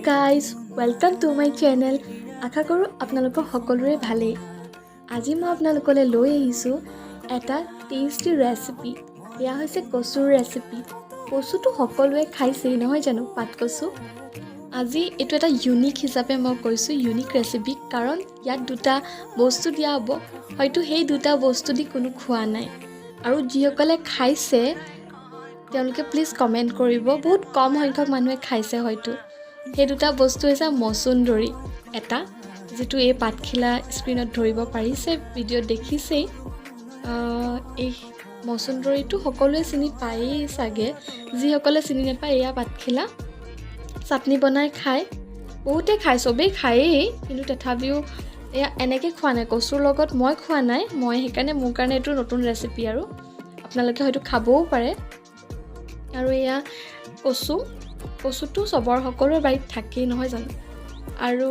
guys, welcome to my channel. আশা কৰো আপোনালোকৰ সকলোৰে ভালেই। আজি মই আপোনালোকলৈ লৈ আহিছো এটা টেস্টি ৰেচিপি। এয়া হৈছে কচুৰ ৰেচিপি। কচুটো সকলোৱে খাইছেই নহয় জানো, পাত কচু। আজি এটো এটা ইউনিক হিচাপে মই কৈছো ইউনিক ৰেচিপি, কাৰণ ইয়াত দুটা বস্তু দিয়া হ'ব। হয়তো সেই দুটা বস্তু দি কোনো খোৱা নাই, আৰু যিসকলে খাইছে তেওঁলোকে প্লিজ কমেন্ট কৰিব। বহুত কম সংখ্যক মানুহে খাইছে হয়তো। সেই দুটা বস্তু হৈছে মচুন্দৰী এটা, যেটো এই পাতখিলা স্ক্ৰিনত ধৰিব পাৰিছে, ভিডিঅ' দেখিছেই। এই মচুন্দৰীটো সকলোৱে চিনি পায়েই চাগে। যিসকলে চিনি নাপায়, এয়া পাতখিলা চাটনি বনাই খায়, বহুতে খায়, চবেই খায়েই, কিন্তু তথাপিও এয়া এনেকৈ খোৱা নাই। কচুৰ লগত মই খোৱা নাই, মই সেইকাৰণে মোৰ কাৰণে এইটো নতুন ৰেচিপি, আৰু আপোনালোকে হয়তো খাবও পাৰে। আৰু এয়া কচুটো চবৰ সকলোৰে বাৰীত থাকেই নহয় জানো। আৰু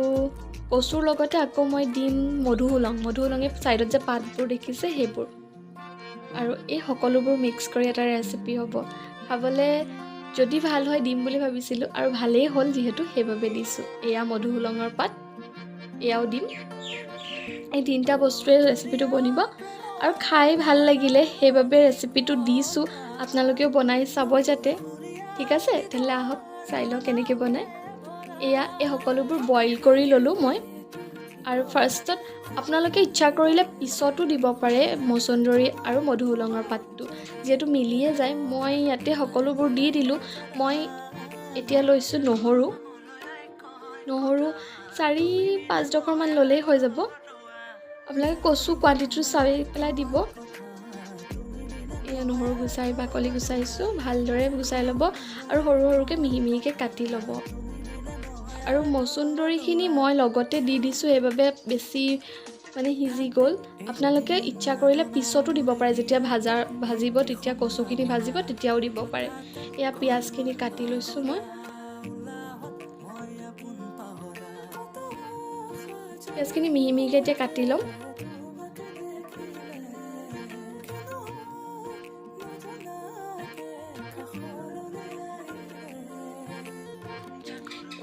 কচুৰ লগতে আকৌ মই দিম মধুসোলঙে চাইডত যে পাতবোৰ দেখিছে সেইবোৰ, আৰু এই সকলোবোৰ মিক্স কৰি এটা ৰেচিপি হ'ব। খাবলৈ যদি ভাল হয় দিম বুলি ভাবিছিলোঁ, আৰু ভালেই হ'ল যিহেতু সেইবাবে দিছোঁ। এয়া মধুসোলঙৰ পাত, এয়াও দিম। এই তিনিটা বস্তুৱে ৰেচিপিটো বনিব, আৰু খাই ভাল লাগিলে সেইবাবে ৰেচিপিটো দিছোঁ। আপোনালোকেও বনাই চাব যাতে। ঠিক আছে, তেতিয়াহ'লে আহক চাই লওঁ কেনেকৈ বনায়। এয়া এই সকলোবোৰ বইল কৰি ল'লোঁ মই। আৰু ফাৰ্ষ্টত আপোনালোকে ইচ্ছা কৰিলে পিছতো দিব পাৰে মচুন্দৰী আৰু মধুসোলঙৰ পাতটো, যিহেতু মিলিয়ে যায়। মই ইয়াতে সকলোবোৰ দি দিলোঁ। মই এতিয়া লৈছোঁ নহৰু 4-5 ডোখৰমান ল'লেই হৈ যাব। আপোনালোকে কচু কোৱাণ্টিটিটো চাই পেলাই দিব। এয়া নহৰু গুচাই বাকলি গুচাইছোঁ, ভালদৰে গুচাই ল'ব, আৰু সৰু সৰুকৈ মিহি মিহিকৈ কাটি ল'ব। আৰু মচুন্দৰীখিনি মই লগতে দি দিছোঁ, সেইবাবে বেছি সিজি গ'ল। আপোনালোকে ইচ্ছা কৰিলে পিছতো দিব পাৰে, যেতিয়া ভাজিব তেতিয়া কচুখিনি ভাজিব তেতিয়াও দিব পাৰে। এয়া পিঁয়াজখিনি কাটি লৈছোঁ মই। পিঁয়াজখিনি মিহি মিহিকৈ এতিয়া কাটি ল'ম।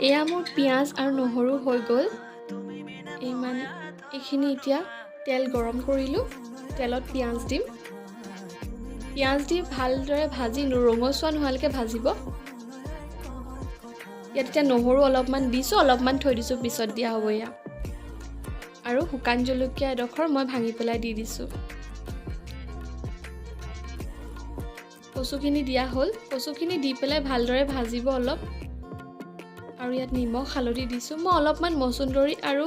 এয়া মোৰ পিঁয়াজ আৰু নহৰু হৈ গ'ল। এইখিনি এতিয়া তেল গৰম কৰিলোঁ, তেলত পিঁয়াজ দিম। পিঁয়াজ দি ভালদৰে ভাজি ৰঙচুৱা নোহোৱালৈকে ভাজিব। ইয়াত এতিয়া নহৰু অলপমান দিছোঁ, অলপমান থৈ দিছোঁ, পিছত দিয়া হ'ব এয়া। আৰু শুকান জলকীয়া এডোখৰ মই ভাঙি পেলাই দি দিছোঁ। কচুখিনি দিয়া হ'ল। কচুখিনি দি পেলাই ভালদৰে ভাজিব অলপ। আৰু ইয়াত নিমখ হালধি দিছোঁ। মই অলপমান মচুন্দৰী আৰু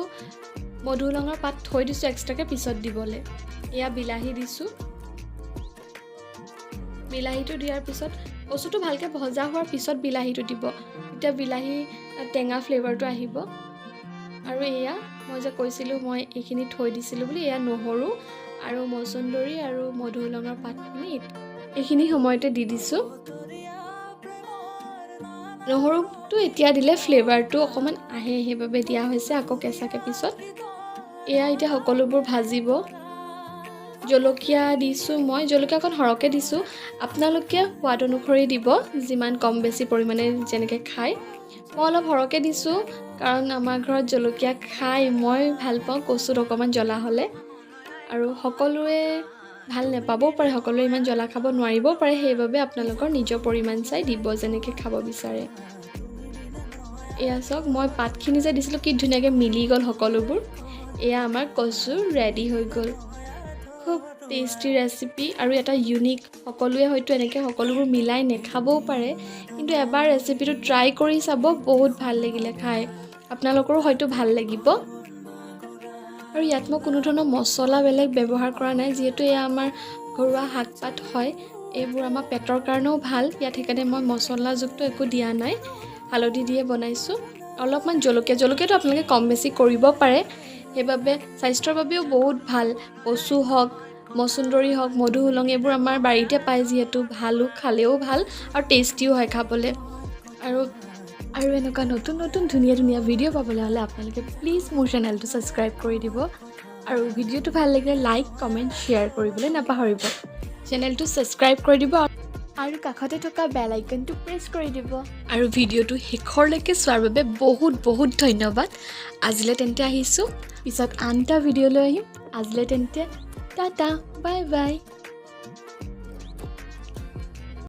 মধুসোলঙৰ পাত থৈ দিছোঁ এক্সট্ৰাকৈ পিছত দিবলৈ। এয়া বিলাহী দিছোঁ। বিলাহীটো দিয়াৰ পিছত কচুটো ভালকৈ ভজা হোৱাৰ পিছত বিলাহীটো দিব, তেতিয়া বিলাহী টেঙা ফ্লেভাৰটো আহিব। আৰু এয়া মই যে কৈছিলোঁ মই এইখিনি থৈ দিছিলোঁ বুলি, এয়া নহৰু আৰু মচুন্দৰী আৰু মধুসোলঙৰ পাতখিনি এইখিনি সময়তে দি দিছোঁ। নহৰুটো এতিয়া দিলে ফ্লেভাৰটো অকণমান আহে, সেইবাবে দিয়া হৈছে আকৌ কেঁচাকৈ পিছত। এয়া এতিয়া সকলোবোৰ ভাজিব। জলকীয়া দিছোঁ মই, জলকীয়া অকণ সৰহকৈ দিছোঁ। আপোনালোকে সোৱাদ অনুসৰি দিব, যিমান কম বেছি পৰিমাণে যেনেকৈ খায়। মই অলপ সৰহকৈ দিছোঁ, কাৰণ আমাৰ ঘৰত জলকীয়া খায়। মই ভাল পাওঁ কচুত অকণমান জ্বলা হ'লে, আৰু সকলোৱে ভাল নাপাবও পাৰে, সকলোৱে ইমান জ্বলা খাব নোৱাৰিবও পাৰে। সেইবাবে আপোনালোকৰ নিজৰ পৰিমাণ চাই দিব, যেনেকৈ খাব বিচাৰে। এয়া চাওক, মই পাতখিনি যে দিছিলোঁ কি ধুনীয়াকৈ মিলি গ'ল সকলোবোৰ। এয়া আমাৰ কচু ৰেডি হৈ গ'ল। খুব টেষ্টি ৰেচিপি আৰু এটা ইউনিক। সকলোৱে হয়তো এনেকৈ সকলোবোৰ মিলাই নেখাবও পাৰে, কিন্তু এবাৰ ৰেচিপিটো ট্ৰাই কৰি চাব, বহুত ভাল লাগিলে খাই। আপোনালোকৰো হয়তো ভাল লাগিব। আৰু ইয়াত মই কোনো ধৰণৰ মছলা বেলেগ ব্যৱহাৰ কৰা নাই, যিহেতু এয়া আমাৰ ঘৰুৱা শাক পাত হয়। এইবোৰ আমাৰ পেটৰ কাৰণেও ভাল। ইয়াত সেইকাৰণে মই মছলাযুক্ত একো দিয়া নাই, হালধি দিয়ে বনাইছোঁ। অলপমান জলকীয়াটো আপোনালোকে কম বেছি কৰিব পাৰে, সেইবাবে স্বাস্থ্যৰ বাবেও বহুত ভাল। কচু হওক, মচুন্দৰী হওক, মধুসোলং, এইবোৰ আমাৰ বাৰীতে পায়, যিহেতু ভালো, খালেও ভাল আৰু টেষ্টিও হয় খাবলৈ। আৰু এনেকুৱা নতুন নতুন ধুনীয়া ধুনীয়া ভিডিঅ' পাবলৈ হ'লে আপোনালোকে প্লিজ মোৰ চেনেলটো ছাবস্ক্ৰাইব কৰি দিব, আৰু ভিডিঅ'টো ভাল লাগিলে লাইক, কমেণ্ট, শ্বেয়াৰ কৰিবলৈ নাপাহৰিব। চেনেলটো ছাবস্ক্ৰাইব কৰি দিব। আৰু কাষতে থকা বেল আইকনটো প্ৰেছ কৰি দিব আৰু ভিডিঅ'টো শেষৰলৈকে চোৱাৰ বাবে বহুত বহুত ধন্যবাদ আজিলৈ তেন্তে আহিছোঁ পিছত আন এটা ভিডিঅ'লৈ আহিম আজিলৈ তেন্তে টাটা বাই বাই